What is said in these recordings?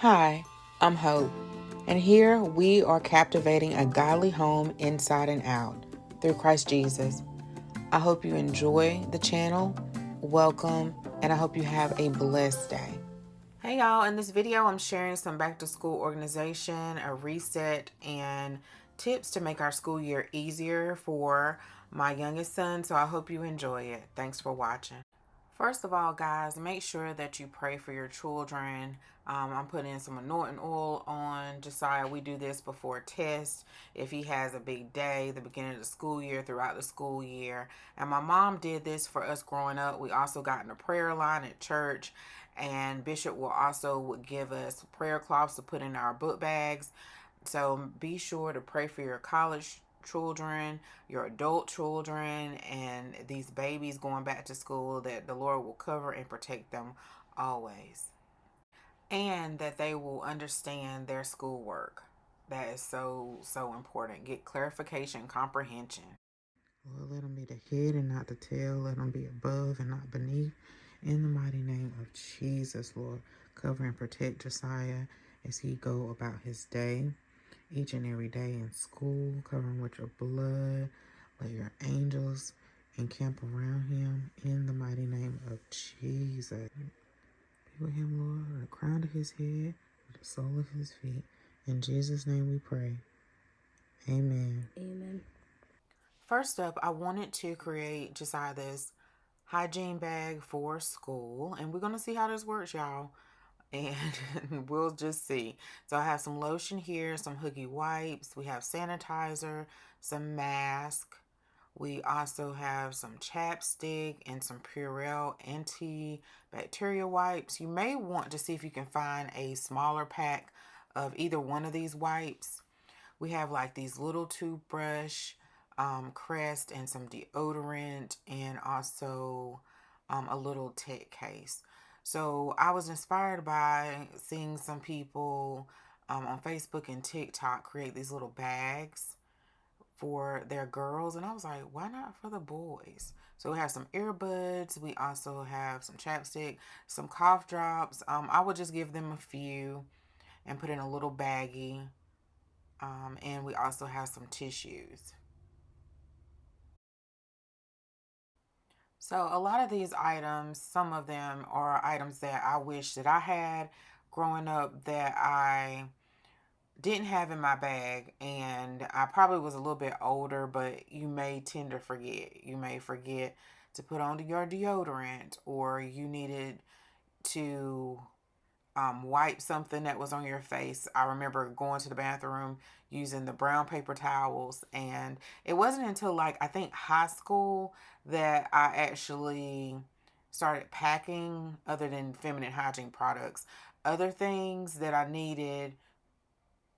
Hi, I'm Hope, and here we are captivating a godly home inside and out through Christ Jesus. I hope you enjoy the channel. Welcome, and I hope you have a blessed day. Hey y'all, in this video I'm sharing some back to school organization, a reset, and tips to make our school year easier for my youngest son, so I hope you enjoy it. Thanks for watching. First of all, guys, make sure that you pray for your children. I'm putting some anointing oil on Josiah. We do this before tests. If he has a big day, the beginning of the school year, throughout the school year. And my mom did this for us growing up. We also got in a prayer line at church. And Bishop will also give us prayer cloths to put in our book bags. So be sure to pray for your college children, your adult children, and these babies going back to school, that the Lord will cover and protect them always. And that they will understand their schoolwork. That is so important. Get clarification, comprehension. Lord, let them be the head and not the tail. Let them be above and not beneath. In the mighty name of Jesus, Lord, cover and protect Josiah as he go about his day. Each and every day in school, covering with your blood. Let your angels encamp around him in the mighty name of Jesus. Be with him, Lord, the crown of his head, the sole of his feet. In Jesus' name we pray. Amen. Amen. First up, I wanted to create Josiah this hygiene bag for school, and we're going to see how this works, y'all. And we'll just see. So I have some lotion here, some Huggy wipes. We have sanitizer, some mask. We also have some chapstick and some Purell antibacterial wipes. You may want to see if you can find a smaller pack of either one of these wipes. We have like these little toothbrush, crest, and some deodorant, and also a little tech case. So I was inspired by seeing some people on Facebook and TikTok create these little bags for their girls, and I was like, why not for the boys? So we have some earbuds. We also have some chapstick, some cough drops. I would just give them a few and put in a little baggie. And we also have some tissues. So a lot of these items, some of them are items that I wish that I had growing up that I didn't have in my bag, and I probably was a little bit older, but you may tend to forget. You may forget to put on your deodorant, or you needed to wipe something that was on your face. I remember going to the bathroom using the brown paper towels, and it wasn't until like I think high school that I actually started packing, other than feminine hygiene products, other things that I needed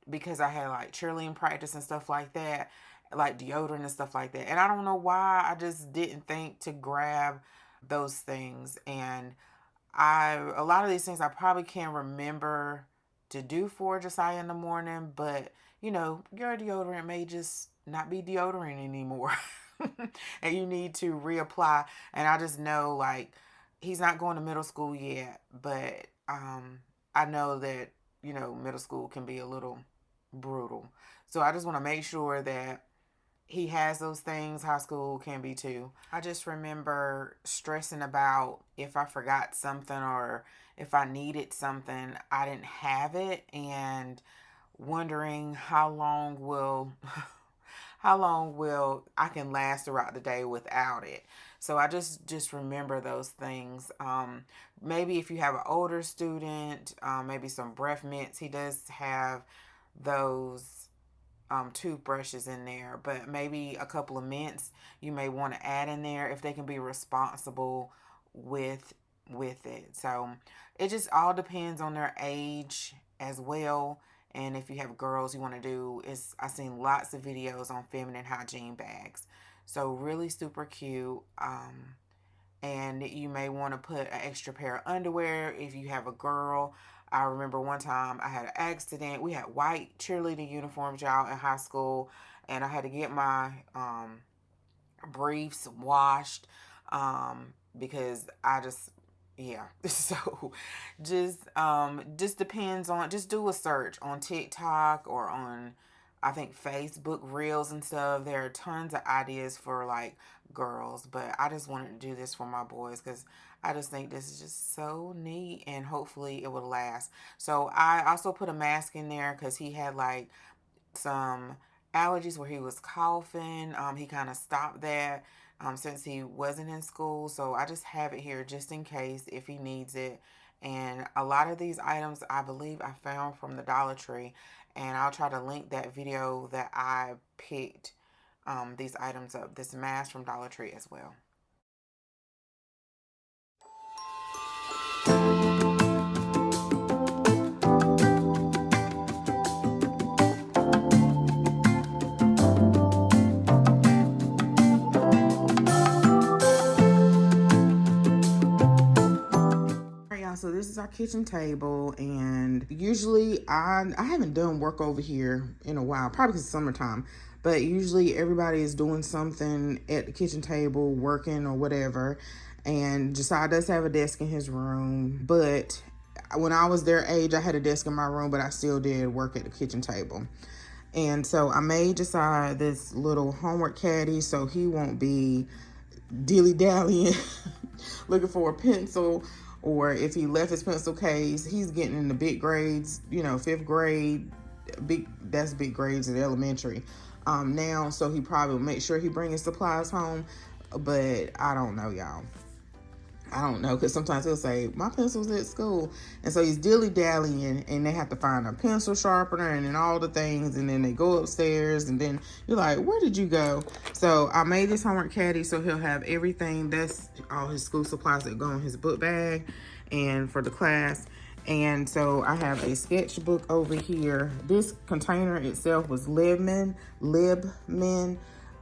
because I had like cheerleading practice and stuff like that, like deodorant and stuff like that. And I don't know why I just didn't think to grab those things. And a lot of these things I probably can't remember to do for Josiah in the morning, but you know, your deodorant may just not be deodorant anymore. And you need to reapply. And I just know like he's not going to middle school yet, but I know that, you know, middle school can be a little brutal. So I just want to make sure that he has those things. High school can be too. I just remember stressing about if I forgot something or if I needed something, I didn't have it, and wondering how long will I can last throughout the day without it. So I just remember those things. Maybe if you have an older student, maybe some breath mints. He does have those toothbrushes in there, but maybe a couple of mints you may want to add in there if they can be responsible with it. So it just all depends on their age as well. And if you have girls, you want to do is I've seen lots of videos on feminine hygiene bags. So really super cute. And you may want to put an extra pair of underwear if you have a girl. I remember one time I had an accident. We had white cheerleading uniforms, y'all, in high school, and I had to get my briefs washed because I just yeah. So just depends on, just do a search on TikTok or on, I think, Facebook Reels and stuff. There are tons of ideas for like girls, but I just wanted to do this for my boys because I just think this is just so neat, and hopefully it will last. So I also put a mask in there because he had like some allergies where he was coughing. He kind of stopped that since he wasn't in school. So I just have it here just in case if he needs it. And a lot of these items I believe I found from the Dollar Tree. And I'll try to link that video that I picked these items up. This mask from Dollar Tree as well. So this is our kitchen table, and usually I haven't done work over here in a while, probably because it's summertime, but usually everybody is doing something at the kitchen table, working or whatever. And Josiah does have a desk in his room, but when I was their age, I had a desk in my room, but I still did work at the kitchen table. And so I made Josiah this little homework caddy so he won't be dilly-dallying looking for a pencil, or if he left his pencil case, he's getting in the big grades, you know, 5th grade, that's big grades at elementary now, so he probably will make sure he bring his supplies home. But I don't know, y'all. I don't know, because sometimes he'll say, my pencil's at school. And so he's dilly-dallying, and they have to find a pencil sharpener and then all the things, and then they go upstairs, and then you're like, where did you go? So I made this homework caddy so he'll have everything. That's all his school supplies that go in his book bag and for the class. And so I have a sketchbook over here. This container itself was Libmin.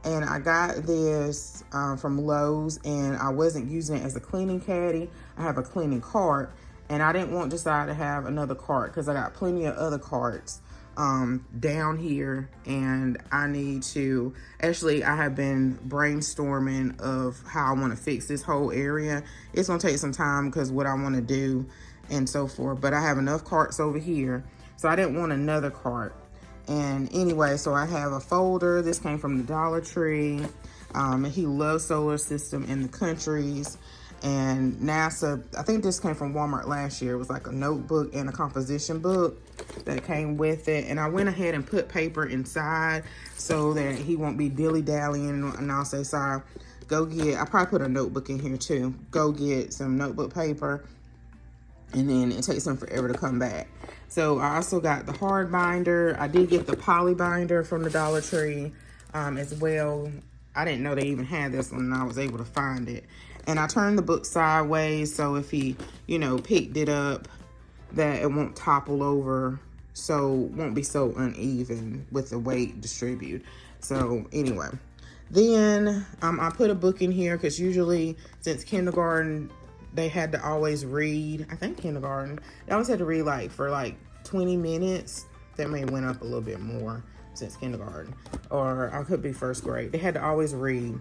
And I got this from Lowe's, and I wasn't using it as a cleaning caddy. I have a cleaning cart, and I didn't want Josiah to have another cart because I got plenty of other carts down here, and I need to, actually, I have been brainstorming of how I want to fix this whole area. It's going to take some time because what I want to do and so forth, but I have enough carts over here, so I didn't want another cart. And anyway, so I have a folder. This came from the Dollar Tree. And he loves solar system in the countries. And NASA, I think this came from Walmart last year. It was like a notebook and a composition book that came with it. And I went ahead and put paper inside so that he won't be dilly-dallying. And I'll say, sorry, go get, I probably put a notebook in here too. Go get some notebook paper. And then it takes them forever to come back. So I also got the hard binder. I did get the poly binder from the Dollar Tree as well. I didn't know they even had this one, and I was able to find it. And I turned the book sideways so if he, you know, picked it up, that it won't topple over, so won't be so uneven with the weight distributed. So anyway, then I put a book in here because usually since kindergarten, they had to always read. I think kindergarten, they always had to read like for like 20 minutes. That may have went up a little bit more since kindergarten, or I could be 1st grade. They had to always read.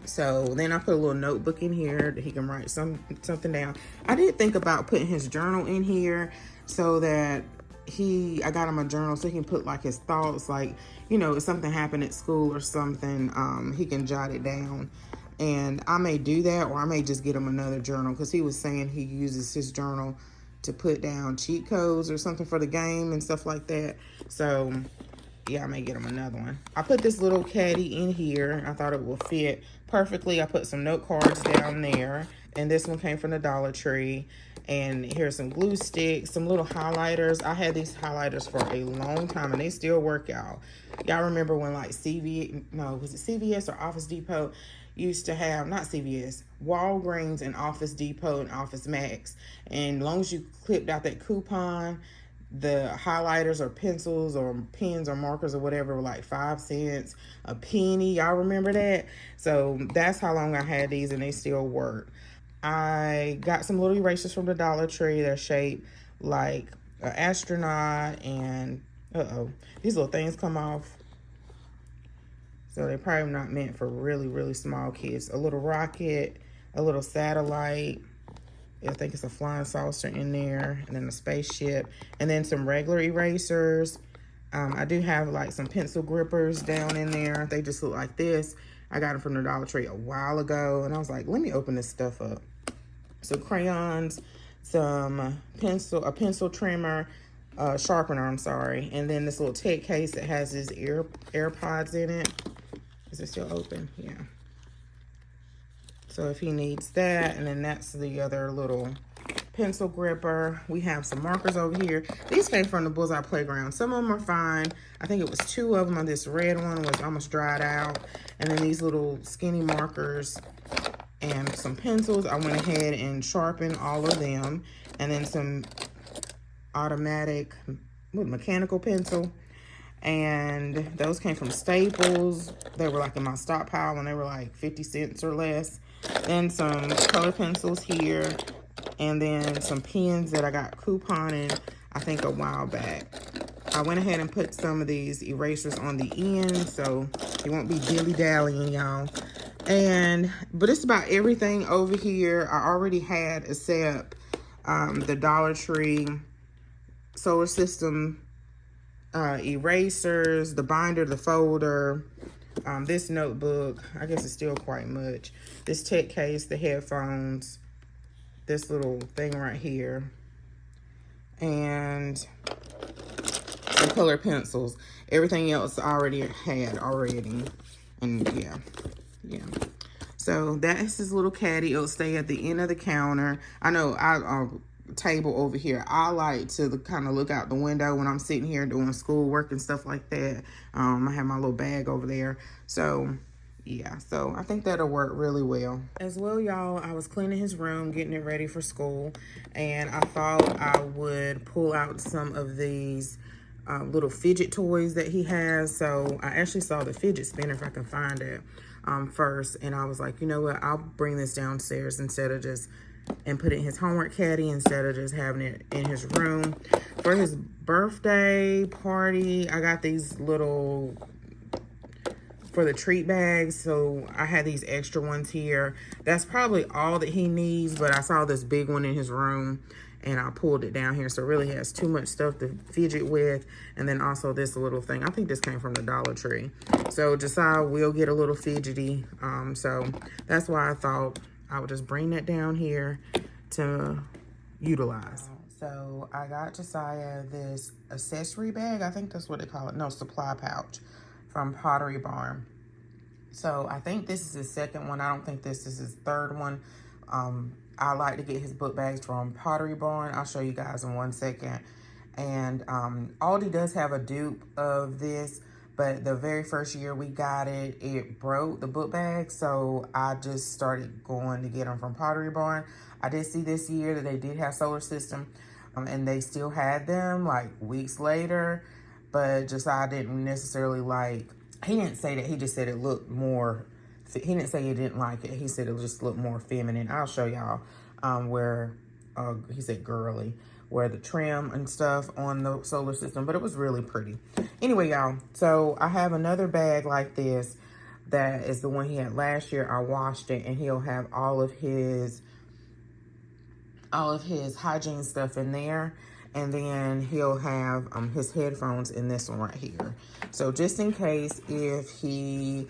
So then I put a little notebook in here that he can write something down. I did think about putting his journal in here so that I got him a journal so he can put like his thoughts, like, you know, if something happened at school or something, he can jot it down. And I may do that, or I may just get him another journal because he was saying he uses his journal to put down cheat codes or something for the game and stuff like that. So yeah, I may get him another one. I put this little caddy in here. I thought it will fit perfectly. I put some note cards down there. And this one came from the Dollar Tree. And here's some glue sticks, some little highlighters. I had these highlighters for a long time, and they still work out. Y'all remember when like was it CVS or Office Depot used to have, not CVS, Walgreens and Office Depot and Office Max. And as long as you clipped out that coupon, the highlighters or pencils or pens or markers or whatever were like 5 cents a penny. Y'all remember that? So that's how long I had these, and they still work. I got some little erasers from the Dollar Tree. They're shaped like an astronaut, and these little things come off. So they're probably not meant for really, really small kids. A little rocket, a little satellite, I think it's a flying saucer in there, and then a spaceship, and then some regular erasers. I do have like some pencil grippers down in there. They just look like this. I got them from the Dollar Tree a while ago, and I was like, let me open this stuff up. So crayons, some pencil, a pencil trimmer, sharpener, I'm sorry, and then this little tech case that has his AirPods in it. Is it still open? Yeah. So if he needs that, and then that's the other little pencil gripper. We have some markers over here. These came from the Bullseye Playground. Some of them are fine. I think it was 2 of them. This red one was almost dried out. And then these little skinny markers and some pencils. I went ahead and sharpened all of them. And then some automatic, mechanical pencil. And those came from Staples. They were like in my stockpile and they were like 50 cents or less. Then some color pencils here, and then some pens that I got couponing, I think, a while back. I went ahead and put some of these erasers on the end, so you won't be dilly-dallying, y'all. But it's about everything over here I already had, except the Dollar Tree Solar System erasers, the binder, the folder, this notebook. I guess it's still quite much. This tech case, the headphones, this little thing right here, and some color pencils. Everything else I already had and yeah. So that's his little caddy. It'll stay at the end of the counter. I know table over here. I like to kind of look out the window when I'm sitting here doing schoolwork and stuff like that. I have my little bag over there. So yeah, so I think that'll work really well. As well, y'all, I was cleaning his room, getting it ready for school, and I thought I would pull out some of these little fidget toys that he has. So I actually saw the fidget spinner, if I can find it, first, and I was like, you know what, I'll bring this downstairs instead of just and put it in his homework caddy instead of just having it in his room. For his birthday party, I got these little for the treat bags, so I had these extra ones here. That's probably all that he needs, but I saw this big one in his room and I pulled it down here, so it really has too much stuff to fidget with. And then also this little thing, I think this came from the Dollar Tree. So Josiah will get a little fidgety, so that's why I thought I would just bring that down here to utilize. So I got Josiah this accessory bag. I think that's what they call it. No, supply pouch from Pottery Barn. So I think this is his second one. I don't think this is his third one. I like to get his book bags from Pottery Barn. I'll show you guys in 1 second. And Aldi does have a dupe of this, but the very first year we got it, it broke, the book bag. So I just started going to get them from Pottery Barn. I did see this year that they did have Solar System, and they still had them like weeks later, but Josiah didn't necessarily like, he didn't say that, he just said it looked more, he didn't say he didn't like it, he said it just looked more feminine. I'll show y'all where, he said girly, where the trim and stuff on the Solar System, but it was really pretty. Anyway, y'all, so I have another bag like this that is the one he had last year. I washed it, and he'll have all of his hygiene stuff in there, and then he'll have his headphones in this one right here. So just in case if he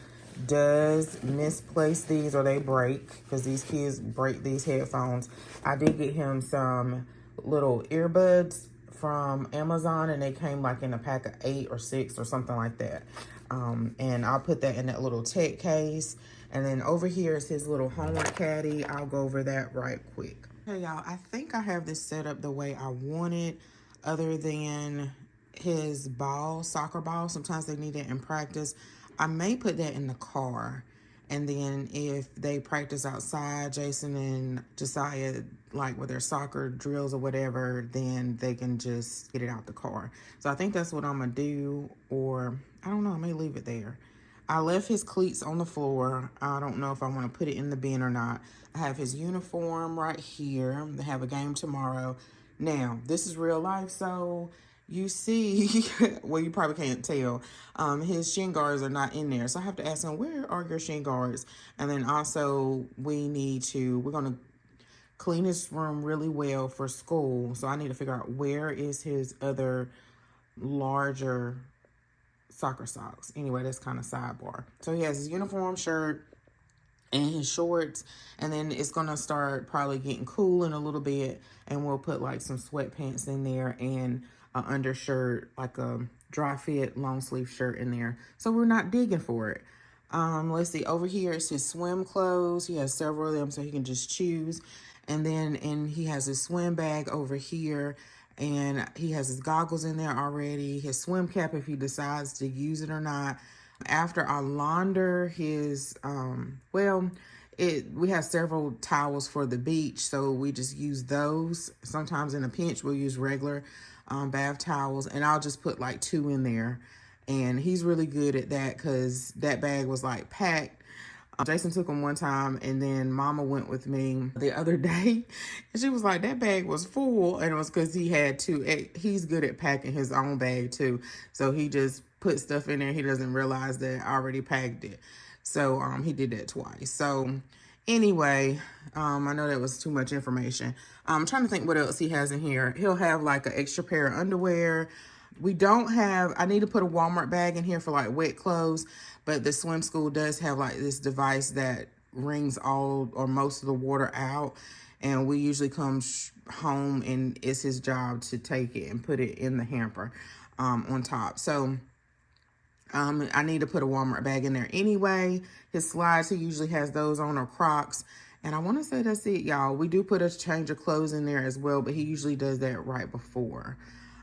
does misplace these or they break, because these kids break these headphones, I did get him some little earbuds from Amazon, and they came like in a pack of 8 or 6 or something like that. And I'll put that in that little tech case. And then over here is his little homework caddy. I'll go over that right quick. Hey y'all, I think I have this set up the way I want it, other than his ball, soccer ball. Sometimes they need it in practice. I may put that in the car, and then if they practice outside, Jason and Josiah, like with their soccer drills or whatever, then they can just get it out the car. So I think that's what I'm gonna do, or I don't know, I may leave it there. I left his cleats on the floor. I don't know if I want to put it in the bin or not. I have his uniform right here. They have a game tomorrow. Now, this is real life, so you see, well, you probably can't tell, his shin guards are not in there. So I have to ask him, where are your shin guards? And then also we're going to clean his room really well for school. So I need to figure out where is his other larger soccer socks. Anyway, that's kind of sidebar. So he has his uniform shirt and his shorts, and then it's gonna start probably getting cool in a little bit, and we'll put like some sweatpants in there and an undershirt, like a dry fit long sleeve shirt in there, so we're not digging for it. Let's see, over here is his swim clothes. He has several of them, so he can just choose. And then he has his swim bag over here, and he has his goggles in there already, his swim cap if he decides to use it or not. After I launder his, we have several towels for the beach, so we just use those. Sometimes in a pinch, we'll use regular bath towels, and I'll just put like 2 in there. And he's really good at that because that bag was like packed. Jason took him one time, and then Mama went with me the other day, and she was like, that bag was full, and it was because he had to. He's good at packing his own bag too, so he just put stuff in there. He doesn't realize that I already packed it, so he did that twice. So anyway, I know that was too much information. I'm trying to think what else he has in here. He'll have like an extra pair of underwear. I need to put a Walmart bag in here for like wet clothes, but the swim school does have like this device that wrings all or most of the water out, and we usually come home and it's his job to take it and put it in the hamper on top. So I need to put a Walmart bag in there anyway. His slides, he usually has those on, or Crocs. And I want to say that's it, y'all. We do put a change of clothes in there as well, but he usually does that right before.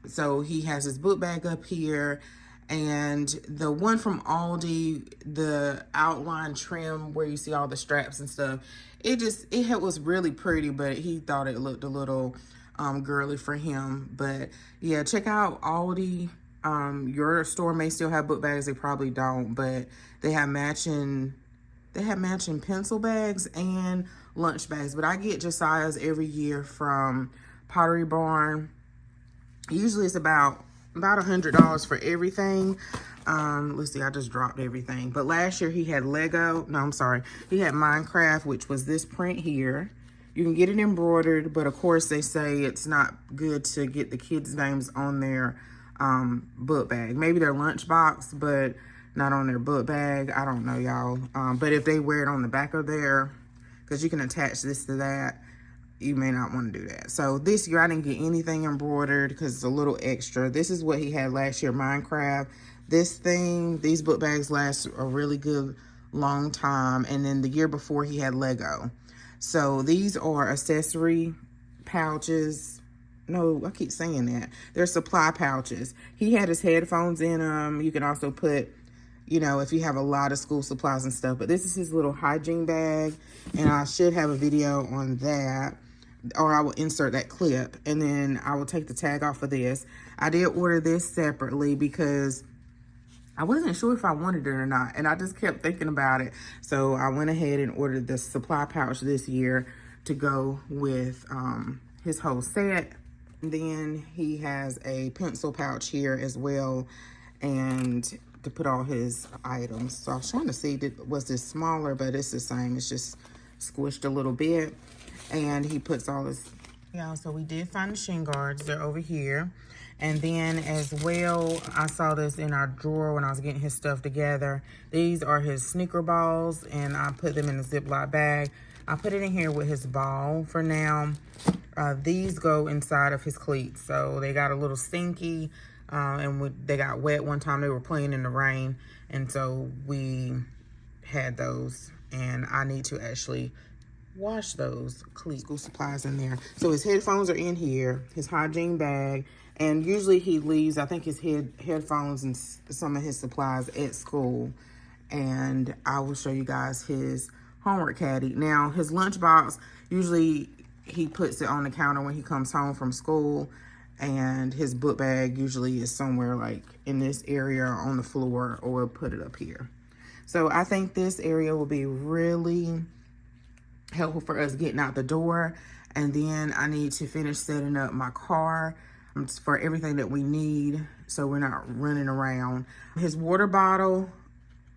So he has his book bag up here, and the one from Aldi, the outline trim where you see all the straps and stuff, it was really pretty, but he thought it looked a little girly for him. But yeah, check out Aldi. Your store may still have book bags, they probably don't, but they have matching pencil bags and lunch bags. But I get Josiah's every year from Pottery Barn. Usually it's about $100 for everything. Let's see, I just dropped everything. But last year he had he had Minecraft, which was this print here. You can get it embroidered, but of course they say it's not good to get the kids' names on their book bag. Maybe their lunchbox, but not on their book bag. I don't know, y'all. But if they wear it on the back of there, because you can attach this to that, you may not want to do that. So this year I didn't get anything embroidered because it's a little extra. This is what he had last year, Minecraft. These book bags last a really good long time. And then the year before he had Lego. So these are accessory pouches. No, I keep saying that. They're supply pouches. He had his headphones in them. You can also put, if you have a lot of school supplies and stuff. But this is his little hygiene bag. And I should have a video on that. Or I will insert that clip. And then I will take the tag off of this. I did order this separately because I wasn't sure if I wanted it or not. And I just kept thinking about it. So I went ahead and ordered the supply pouch this year to go with his whole set. Then he has a pencil pouch here as well, and to put all his items. So I was trying to see, was this smaller, but it's the same. It's just squished a little bit. And he puts all his, so we did find the shin guards. They're over here. And then as well, I saw this in our drawer when I was getting his stuff together. These are his sneaker balls, and I put them in a Ziploc bag. I put it in here with his ball for now. These go inside of his cleats. So they got a little stinky, and they got wet one time. They were playing in the rain, and so we had those. And I need to actually wash those cleat school supplies in there. So his headphones are in here, his hygiene bag, and usually he leaves, I think, his headphones and some of his supplies at school. And I will show you guys his homework caddy. Now, his lunchbox, usually he puts it on the counter when he comes home from school, and his book bag usually is somewhere like in this area on the floor, or we'll put it up here. So I think this area will be really helpful for us getting out the door. And then I need to finish setting up my car for everything that we need, so we're not running around. His water bottle,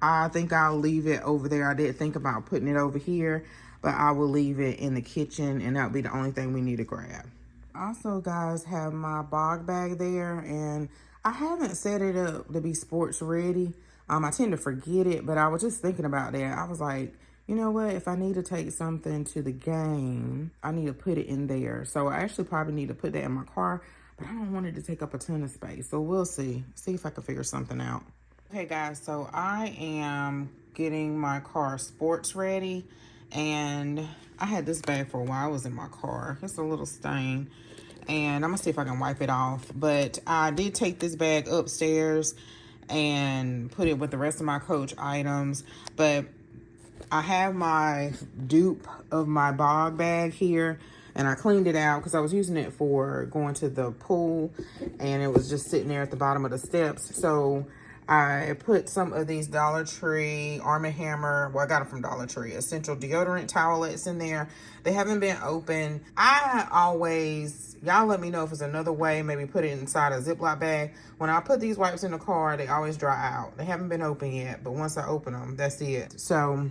I think I'll leave it over there. I did think about putting it over here, but I will leave it in the kitchen, and that'll be the only thing we need to grab. Also, guys, have my bog bag there, and I haven't set it up to be sports ready. I tend to forget it, but I was just thinking about that. I was like, you know what? If I need to take something to the game, I need to put it in there. So I actually probably need to put that in my car, but I don't want it to take up a ton of space. So we'll see if I can figure something out. Okay, guys, so I am getting my car sports ready, and I had this bag for a while. It was in my car. It's a little stain, and I'm gonna see if I can wipe it off. But I did take this bag upstairs and put it with the rest of my Coach items. But I have my dupe of my bog bag here, and I cleaned it out because I was using it for going to the pool, and it was just sitting there at the bottom of the steps. So I put some of these Dollar Tree Arm & Hammer, well, I got them from Dollar Tree, essential deodorant towelettes in there. They haven't been open. Y'all let me know if there's another way, maybe put it inside a Ziploc bag. When I put these wipes in the car, they always dry out. They haven't been open yet, but once I open them, that's it. So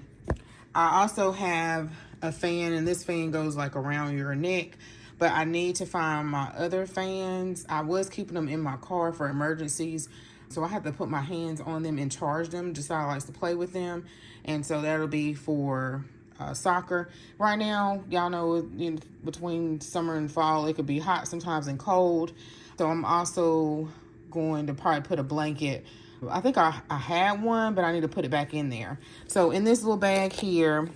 I also have a fan, and this fan goes like around your neck, but I need to find my other fans. I was keeping them in my car for emergencies, so I have to put my hands on them and charge them. Just how I like to play with them, and so that'll be for soccer. Right now, y'all know, between summer and fall, it could be hot sometimes and cold. So I'm also going to probably put a blanket. I think I had one, but I need to put it back in there. So in this little bag here,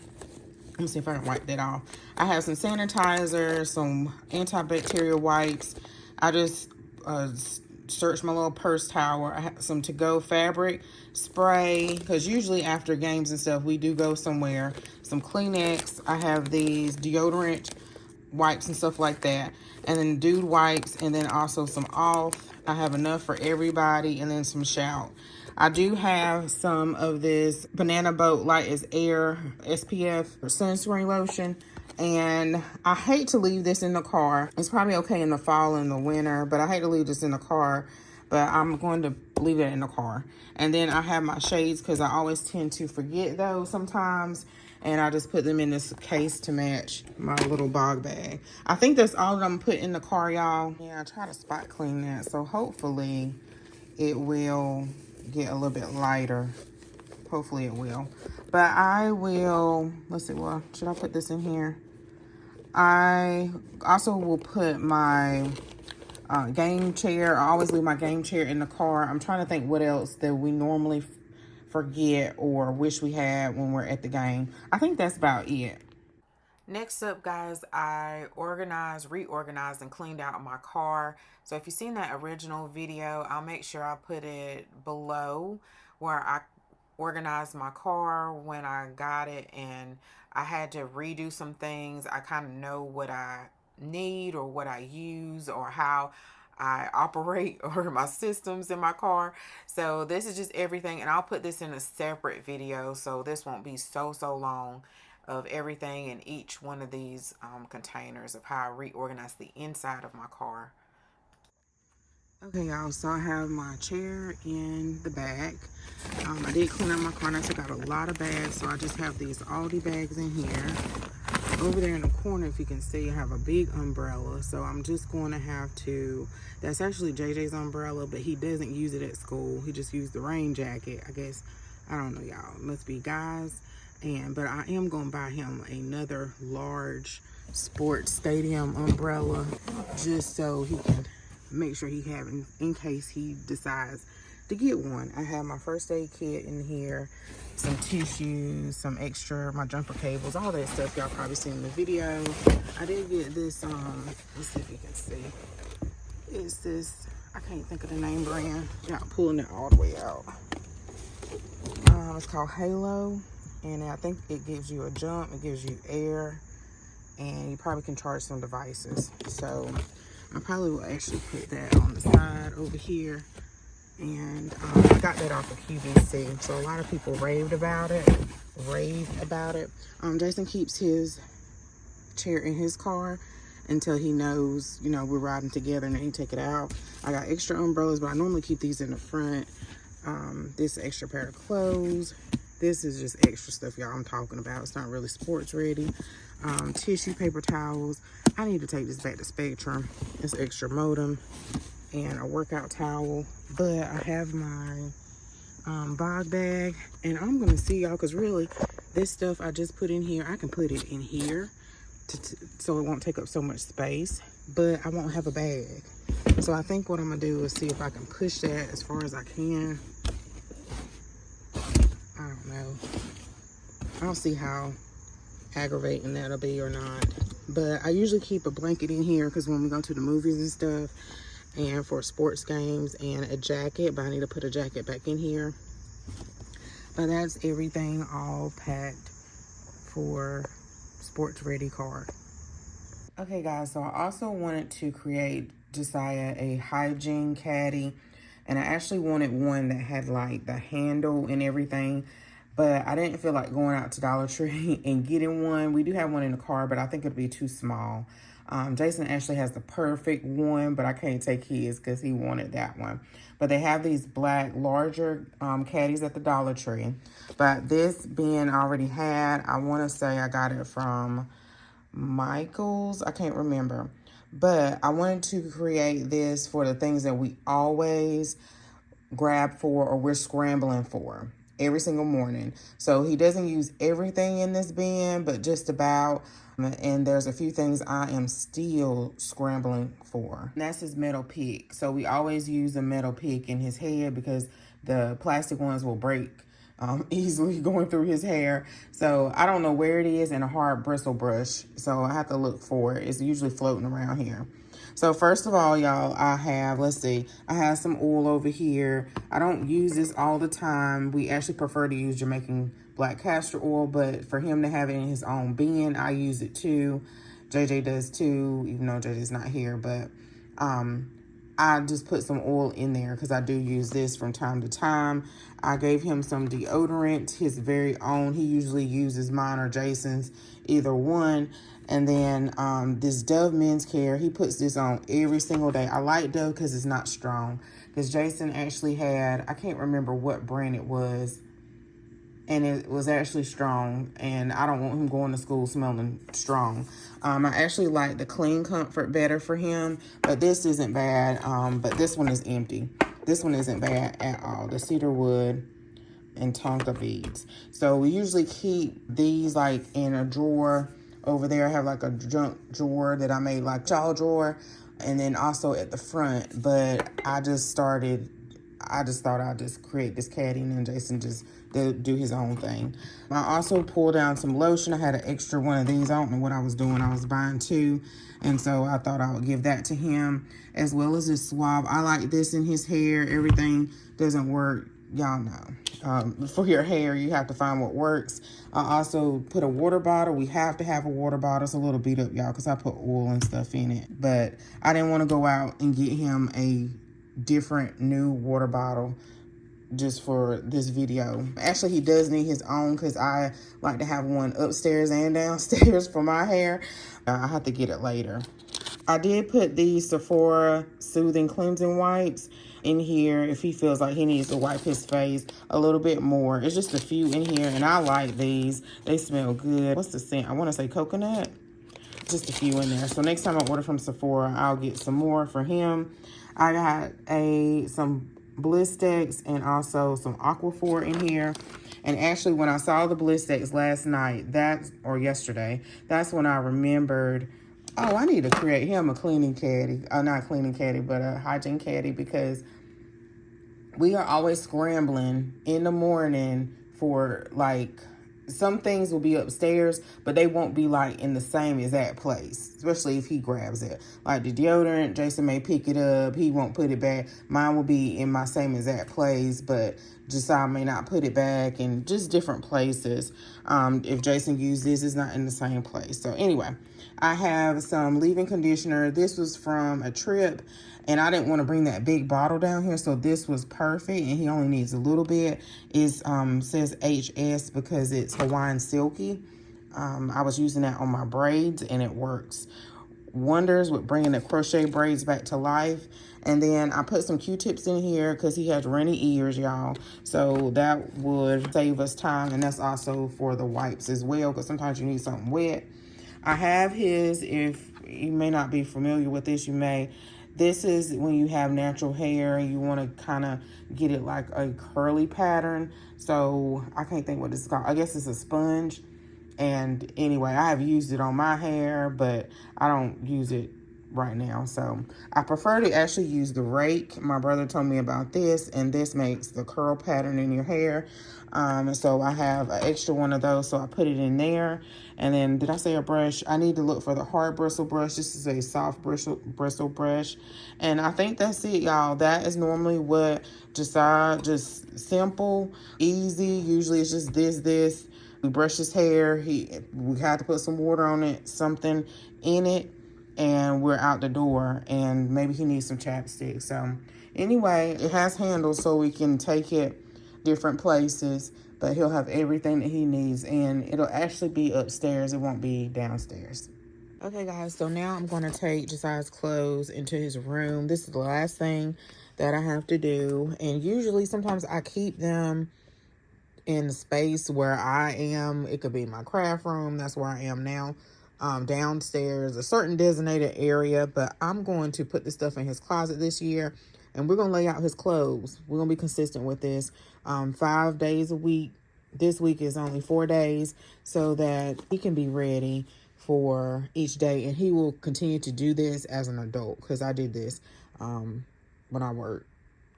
let me see if I can wipe that off. I have some sanitizer, some antibacterial wipes. I just searched my little purse towel. I have some to-go fabric spray, because usually after games and stuff, we do go somewhere. Some Kleenex. I have these deodorant wipes and stuff like that. And then dude wipes, and then also some off. I have enough for everybody, and then some Shout. I do have some of this Banana Boat Light as Air SPF sunscreen lotion, and I hate to leave this in the car. It's probably okay in the fall and the winter, but I hate to leave this in the car, but I'm going to leave it in the car. And then I have my shades, because I always tend to forget those sometimes, and I just put them in this case to match my little bog bag. I think that's all that I'm putting in the car, y'all. Yeah, I try to spot clean that, so hopefully it will get a little bit lighter. Hopefully it will. But I will, let's see, well, should I put this in here? I also will put my game chair. I always leave my game chair in the car. I'm trying to think what else that we normally forget or wish we had when we're at the game. I think that's about it. Next up, guys, I reorganized, and cleaned out my car. So if you've seen that original video, I'll make sure I put it below where I organized my car when I got it, and I had to redo some things. I kind of know what I need or what I use or how I operate or my systems in my car. So this is just everything, and I'll put this in a separate video, so this won't be so long, of everything in each one of these containers of how I reorganize the inside of my car. Okay, y'all, so I have my chair in the back. I did clean out my car, and I took out a lot of bags, so I just have these Aldi bags in here. Over there in the corner, if you can see, I have a big umbrella, so I'm just going to have to, that's actually JJ's umbrella, but he doesn't use it at school. He just used the rain jacket, I guess. I don't know, y'all. It must be guys. But I am going to buy him another large sports stadium umbrella, just so he can make sure he have in case he decides to get one. I have my first aid kit in here, some tissues, some extra, my jumper cables, all that stuff y'all probably seen in the video. I did get this, let's see if you can see. It's this, I can't think of the name brand. Y'all pulling it all the way out. It's called Halo. And I think it gives you a jump, it gives you air, and you probably can charge some devices. So I probably will actually put that on the side over here. And I got that off of QVC. So a lot of people raved about it. Jason keeps his chair in his car until he knows, we're riding together, and then he take it out. I got extra umbrellas, but I normally keep these in the front. This extra pair of clothes. This is just extra stuff, y'all, I'm talking about. It's not really sports ready. Tissue paper towels. I need to take this back to Spectrum. It's extra modem and a workout towel. But I have my bog bag, and I'm gonna see y'all, because really this stuff I just put in here, I can put it in here so it won't take up so much space, but I won't have a bag. So I think what I'm gonna do is see if I can push that as far as I can. I don't know. I'll see how aggravating that'll be or not. But I usually keep a blanket in here because when we go to the movies and stuff, and for sports games, and a jacket, but I need to put a jacket back in here. But that's everything all packed for sports ready car. Okay guys, so I also wanted to create Josiah a Hygiene caddy, and I actually wanted one that had like the handle and everything, but I didn't feel like going out to Dollar Tree and getting one. We do have one in the car, but I think it'd be too small. Jason actually has the perfect one, but I can't take his because he wanted that one. But they have these black, larger caddies at the Dollar Tree. But this being already had, I want to say I got it from Michael's. I can't remember. But I wanted to create this for the things that we always grab for or we're scrambling for every single morning. So he doesn't use everything in this bin, but just about. And there's a few things I am still scrambling for. And that's his metal pick. So we always use a metal pick in his head because the plastic ones will break easily going through his hair. So I don't know where it is, and a hard bristle brush. So I have to look for it. It's usually floating around here. So first of all, y'all, I have, let's see, I have some oil over here. I don't use this all the time. We actually prefer to use Jamaican black castor oil, but for him to have it in his own bin, I use it too. JJ does too, even though JJ's not here, but I just put some oil in there because I do use this from time to time. I gave him some deodorant, his very own. He usually uses mine or Jason's, either one. And then this Dove Men's Care, he puts this on every single day. I like Dove because it's not strong. Because Jason actually had, I can't remember what brand it was, and it was actually strong, and I don't want him going to school smelling strong. I actually like the Clean Comfort better for him, but this isn't bad. But this one is empty. This one isn't bad at all. The cedar wood and Tonka beads. So we usually keep these like in a drawer over there. I have like a junk drawer that I made like jaw drawer, and then also at the front. But I just thought I'd just create this caddy, and then Jason just do his own thing. I also pulled down some lotion. I had an extra one of these. I don't know what I was doing. I was buying two, and so I thought I would give that to him, as well as this swab. I like this in his hair. Everything doesn't work. Y'all know. For your hair, you have to find what works. I also put a water bottle. We have to have a water bottle. It's a little beat up, y'all, because I put oil and stuff in it. But I didn't want to go out and get him a different new water bottle just for this video. Actually, he does need his own because I like to have one upstairs and downstairs for my hair. I have to get it later. I did put these Sephora Soothing Cleansing Wipes in here if he feels like he needs to wipe his face a little bit more. It's just a few in here, and I like these. They smell good. What's the scent? I want to say coconut. Just a few in there. So next time I order from Sephora, I'll get some more for him. I got some Blistex and also some Aquaphor in here. And actually, when I saw the Blistex last night, or yesterday, that's when I remembered, oh, I need to create him a cleaning caddy. Not cleaning caddy, but a hygiene caddy, because we are always scrambling in the morning for, like, some things will be upstairs, but they won't be like in the same exact place, especially if he grabs it. Like the deodorant, Jason may pick it up, he won't put it back. Mine will be in my same exact place, but Josiah may not put it back, and just different places. If Jason used this, it's not in the same place. So anyway, I have some leave-in conditioner. This was from a trip, and I didn't want to bring that big bottle down here, so this was perfect, and he only needs a little bit. It says HS because it's Hawaiian Silky. I was using that on my braids, and it works wonders with bringing the crochet braids back to life. And then I put some Q-tips in here because he has runny ears, y'all. So that would save us time. And that's also for the wipes as well, because sometimes you need something wet. I have his, if you may not be familiar with this, you may. This is when you have natural hair and you want to kind of get it like a curly pattern. So I can't think what this is called. I guess it's a sponge. And anyway, I have used it on my hair, but I don't use it right now. So I prefer to actually use the rake. My brother told me about this, and this makes the curl pattern in your hair. So I have an extra one of those, so I put it in there. And then, did I say a brush? I need to look for the hard bristle brush. This is a soft bristle brush. And I think that's it, y'all. That is normally what just simple, easy. Usually it's just this. We brush his hair. We had to put some water on it, something in it, and we're out the door. And maybe he needs some chapstick. So anyway, it has handles so we can take it different places, but he'll have everything that he needs, and it'll actually be upstairs. It won't be downstairs. Okay, guys, so now I'm going to take Josiah's clothes into his room. This is the last thing that I have to do, and usually sometimes I keep them in the space where I am. It could be my craft room. That's where I am now. Downstairs, a certain designated area, but I'm going to put this stuff in his closet this year, and we're going to lay out his clothes. We're going to be consistent with this. 5 days a week. This week is only 4 days, so that he can be ready for each day, and he will continue to do this as an adult, because I did this when I worked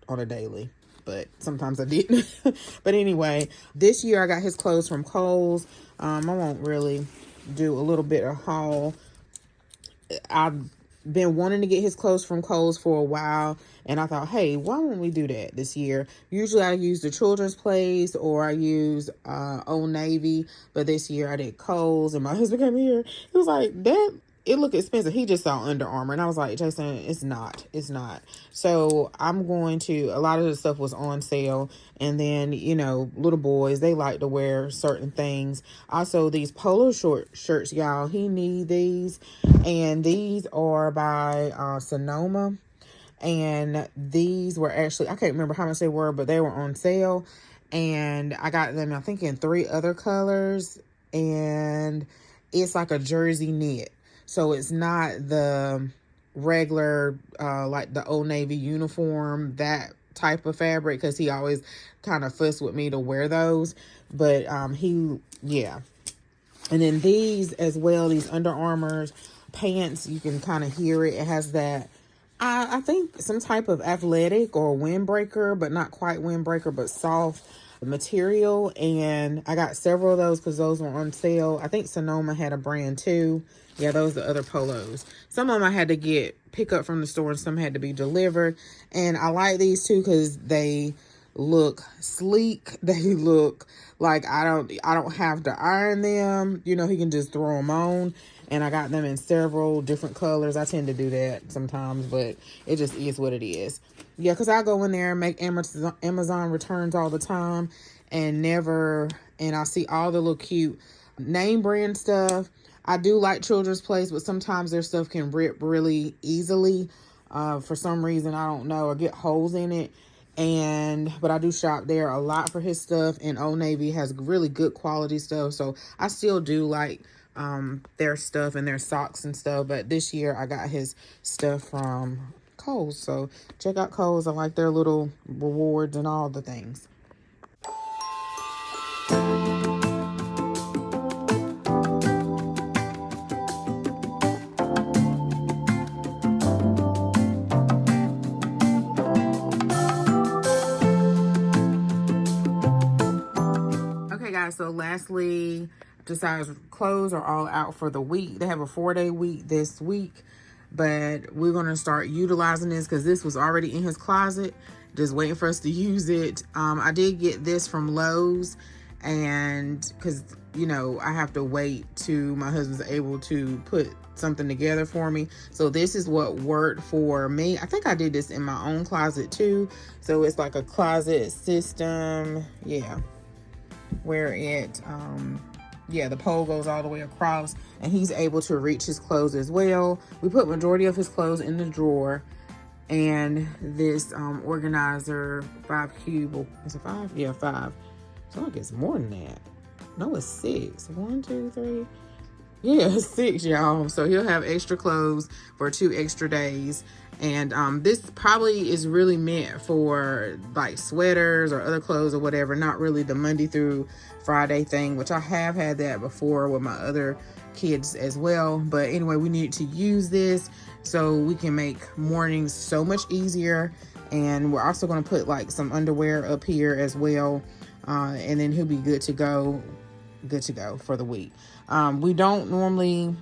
on a daily, but sometimes I didn't. But anyway, this year I got his clothes from Kohl's. I won't really do a little bit of haul. I've been wanting to get his clothes from Kohl's for a while, and I thought, hey, why won't we do that this year? Usually I use the Children's Place or I use Old Navy, but this year I did Kohl's, and my husband came here. He was like, that it looked expensive. He just saw Under Armour, and I was like, Jason, it's not. So I'm going to, a lot of the stuff was on sale, and then, you know, little boys, they like to wear certain things. Also, these polo shirts, y'all, he need these, and these are by Sonoma, and these were actually, I can't remember how much they were, but they were on sale, and I got them, I think, in 3 other colors, and it's like a jersey knit. So it's not the regular, like the Old Navy uniform, that type of fabric, because he always kind of fussed with me to wear those. But yeah. And then these as well, these Under Armour pants, you can kind of hear it. It has that, I think, some type of athletic or windbreaker, but not quite windbreaker, but soft material. And I got several of those because those were on sale. I think Sonoma had a brand too. Yeah, those are the other polos. Some of them I had to pick up from the store, and some had to be delivered. And I like these too because they look sleek. They look like I don't have to iron them. You know, he can just throw them on. And I got them in several different colors. I tend to do that sometimes, but it just is what it is. Yeah, because I go in there and make Amazon returns all the time, and I see all the little cute name brand stuff. I do like Children's Place, but sometimes their stuff can rip really easily. For some reason, I don't know, or get holes in it. But I do shop there a lot for his stuff, and Old Navy has really good quality stuff. So I still do like their stuff and their socks and stuff. But this year I got his stuff from Kohl's. So check out Kohl's. I like their little rewards and all the things. So lastly, Josiah's clothes are all out for the week. They have a 4-day week this week, but we're going to start utilizing this because this was already in his closet, just waiting for us to use it. I did get this from Lowe's, and because, you know, I have to wait till my husband's able to put something together for me. So this is what worked for me. I think I did this in my own closet too. So it's like a closet system. Yeah. Where it yeah, the pole goes all the way across, and he's able to reach his clothes as well. We put majority of his clothes in the drawer, and this organizer 5 cube, is it 5? Yeah, 5. So I guess more than that. No, it's 6. 1, 2, 3. Yeah, 6, y'all. So he'll have extra clothes for 2 extra days. And this probably is really meant for like sweaters or other clothes or whatever, not really the Monday through Friday thing, which I have had that before with my other kids as well. But anyway, we need to use this so we can make mornings so much easier. And we're also going to put like some underwear up here as well. And then he'll be good to go for the week. We don't normally,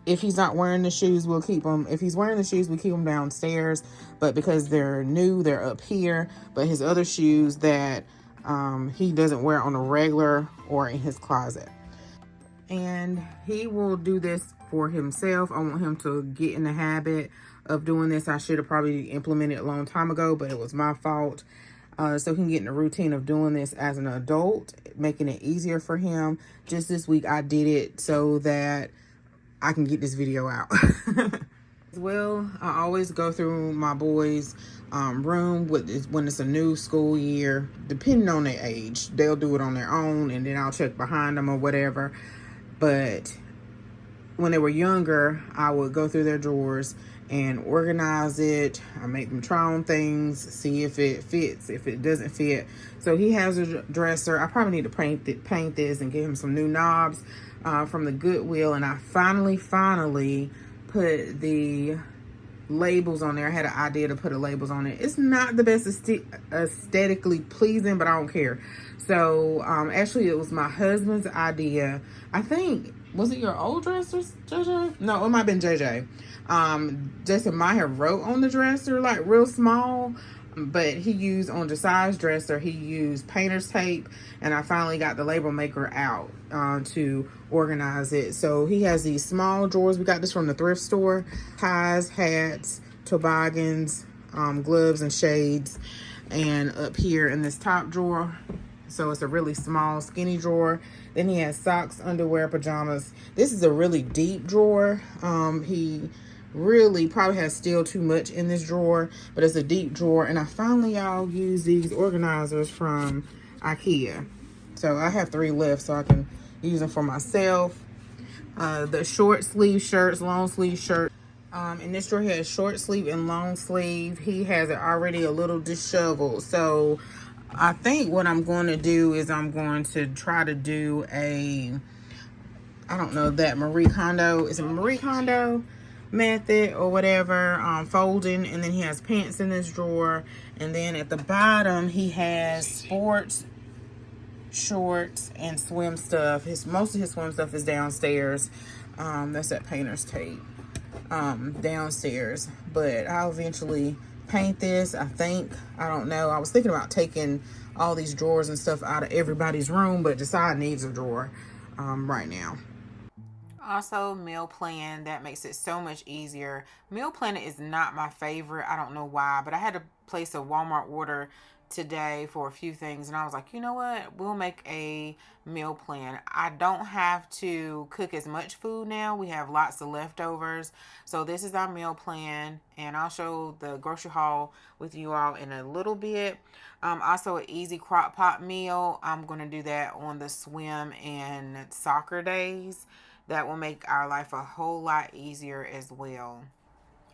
if he's not wearing the shoes, we'll keep them. If he's wearing the shoes, we keep them downstairs. But because they're new, they're up here. But his other shoes that he doesn't wear on a regular or in his closet. And he will do this for himself. I want him to get in the habit of doing this. I should have probably implemented it a long time ago, but it was my fault. So he can get in the routine of doing this as an adult, making it easier for him. Just this week, I did it so that I can get this video out. As well, I always go through my boys' room when it's a new school year, depending on their age. They'll do it on their own, and then I'll check behind them or whatever. But when they were younger, I would go through their drawers and organize it. I make them try on things, see if it fits, if it doesn't fit. So he has a dresser. I probably need to paint this and get him some new knobs from the Goodwill. And I finally put the labels on there. I had an idea to put the labels on it. It's not the best aesthetically pleasing, but I don't care. So actually it was my husband's idea. I think, was it your old dresser, JJ? No, it might have been JJ. Justin might have wrote on the dresser like real small, but he used on Josiah's dresser, he used painter's tape, and I finally got the label maker out to organize it. So he has these small drawers. We got this from the thrift store. Ties, hats, toboggans, gloves, and shades. And up here in this top drawer, so it's a really small, skinny drawer. Then he has socks, underwear, pajamas. This is a really deep drawer. He really probably has still too much in this drawer, but it's a deep drawer. And I finally, y'all, use these organizers from IKEA. So I have 3 left, so I can use them for myself. The short sleeve shirts, long sleeve shirts. And this drawer has short sleeve and long sleeve. He has it already a little disheveled. So I think what I'm going to do is I'm going to try to do I don't know, that Marie Kondo. Is it Marie Kondo method or whatever, folding. And then he has pants in this drawer. And then at the bottom, he has sports, shorts, and swim stuff. Most of his swim stuff is downstairs. That's that painter's tape downstairs. But I'll eventually paint this, I think. I don't know. I was thinking about taking all these drawers and stuff out of everybody's room, but Josiah needs a drawer right now. Also, meal plan, that makes it so much easier. Meal planner is not my favorite. I don't know why, but I had to place a Walmart order today for a few things, and I was like, you know what, we'll make a meal plan. I don't have to cook as much food now. We have lots of leftovers. So this is our meal plan, and I'll show the grocery haul with you all in a little bit. Also an easy crock pot meal. I'm going to do that on the swim and soccer days. That will make our life a whole lot easier as well.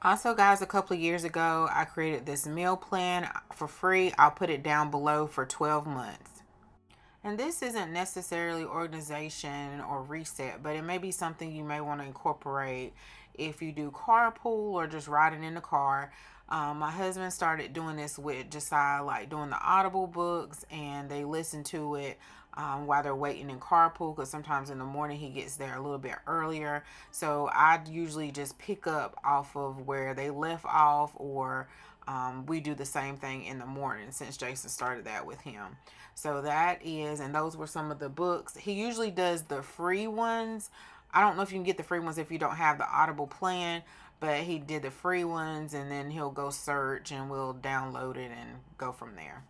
Also, guys, a couple of years ago, I created this meal plan for free. I'll put it down below for 12 months. And this isn't necessarily organization or reset, but it may be something you may want to incorporate if you do carpool or just riding in the car. My husband started doing this with Josiah, like doing the Audible books, and they listen to it while they're waiting in carpool, because sometimes in the morning he gets there a little bit earlier. So I usually just pick up off of where they left off, or we do the same thing in the morning since Jason started that with him. So that is, and those were some of the books. He usually does the free ones. I don't know if you can get the free ones if you don't have the Audible plan, but he did the free ones, and then he'll go search and we'll download it and go from there.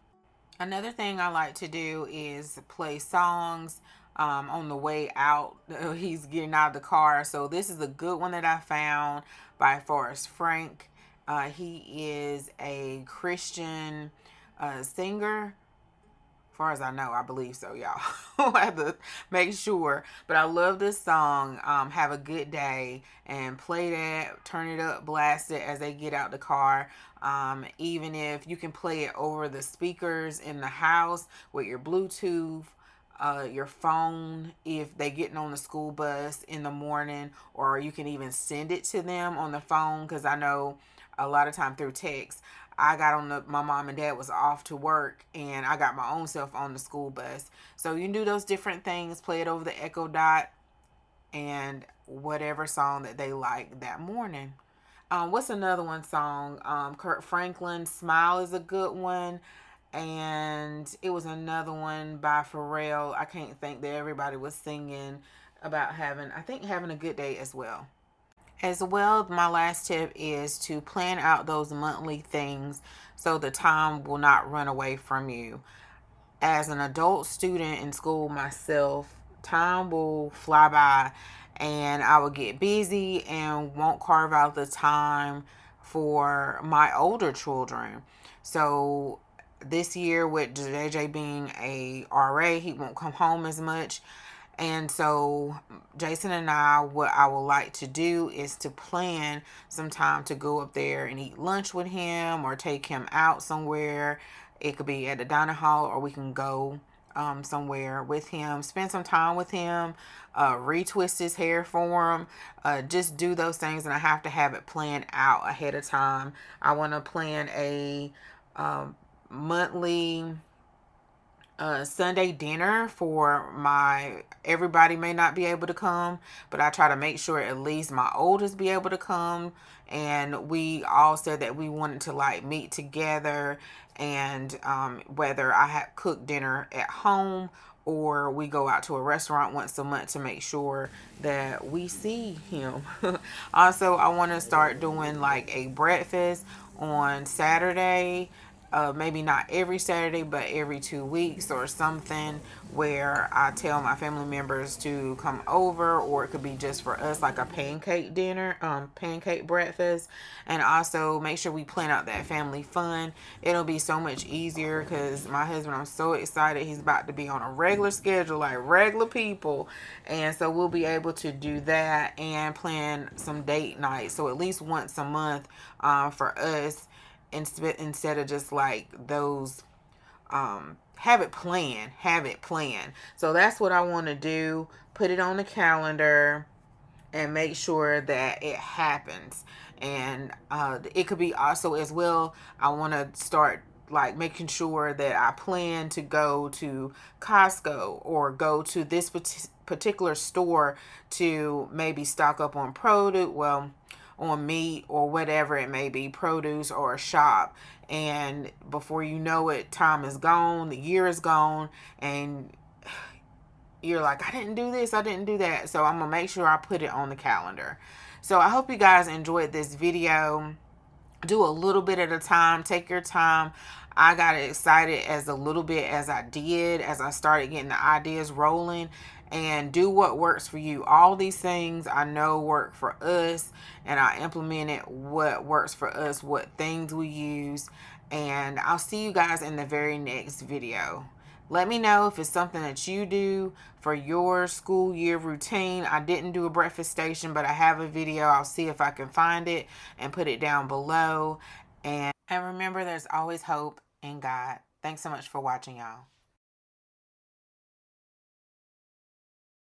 Another thing I like to do is play songs on the way out. He's getting out of the car. So this is a good one that I found by Forrest Frank. He is a Christian singer. Far as I know, I believe so, y'all. I have to make sure. But I love this song. Have a good day, and play that, turn it up, blast it as they get out the car. Even if you can play it over the speakers in the house with your Bluetooth, your phone, if they getting on the school bus in the morning, or you can even send it to them on the phone, because I know a lot of time through text. I got on my mom and dad was off to work, and I got my own self on the school bus. So you can do those different things, play it over the Echo Dot, and whatever song that they like that morning. What's another one song? Kurt Franklin, Smile is a good one. And it was another one by Pharrell. I can't think that everybody was singing about having a good day as well. As well, my last tip is to plan out those monthly things so the time will not run away from you. As an adult student in school myself, time will fly by, and I will get busy and won't carve out the time for my older children. So this year, with JJ being a RA, he won't come home as much. And so Jason and I, what I would like to do is to plan some time to go up there and eat lunch with him, or take him out somewhere. It could be at the dining hall, or we can go somewhere with him, spend some time with him, retwist his hair for him, just do those things. And I have to have it planned out ahead of time. I want to plan a monthly Sunday dinner for everybody may not be able to come, but I try to make sure at least my oldest be able to come. And we all said that we wanted to like meet together, and whether I have cooked dinner at home or we go out to a restaurant once a month to make sure that we see him. Also, I want to start doing like a breakfast on Saturday, maybe not every Saturday, but every 2 weeks or something, where I tell my family members to come over, or it could be just for us, like a pancake dinner, pancake breakfast. And also make sure we plan out that family fun. It'll be so much easier because my husband, I'm so excited. He's about to be on a regular schedule, like regular people. And so we'll be able to do that and plan some date nights. So at least once a month for us, instead of just like those have it planned. So that's what I want to do, put it on the calendar and make sure that it happens. And it could be also as well, I want to start like making sure that I plan to go to Costco or go to this particular store to maybe stock up on produce, on meat or whatever it may be, produce or a shop. And before you know it, time is gone, the year is gone, and you're like, I didn't do this, I didn't do that. So I'm gonna make sure I put it on the calendar. So I hope you guys enjoyed this video. Do a little bit at a time, take your time. I got excited as a little bit as I did, as I started getting the ideas rolling. And do what works for you. All these things I know work for us, and I implemented what works for us, what things we use. And I'll see you guys in the very next video. Let me know if it's something that you do for your school year routine. I didn't do a breakfast station, but I have a video. I'll see if I can find it and put it down below. And remember, there's always hope in God. Thanks so much for watching, y'all.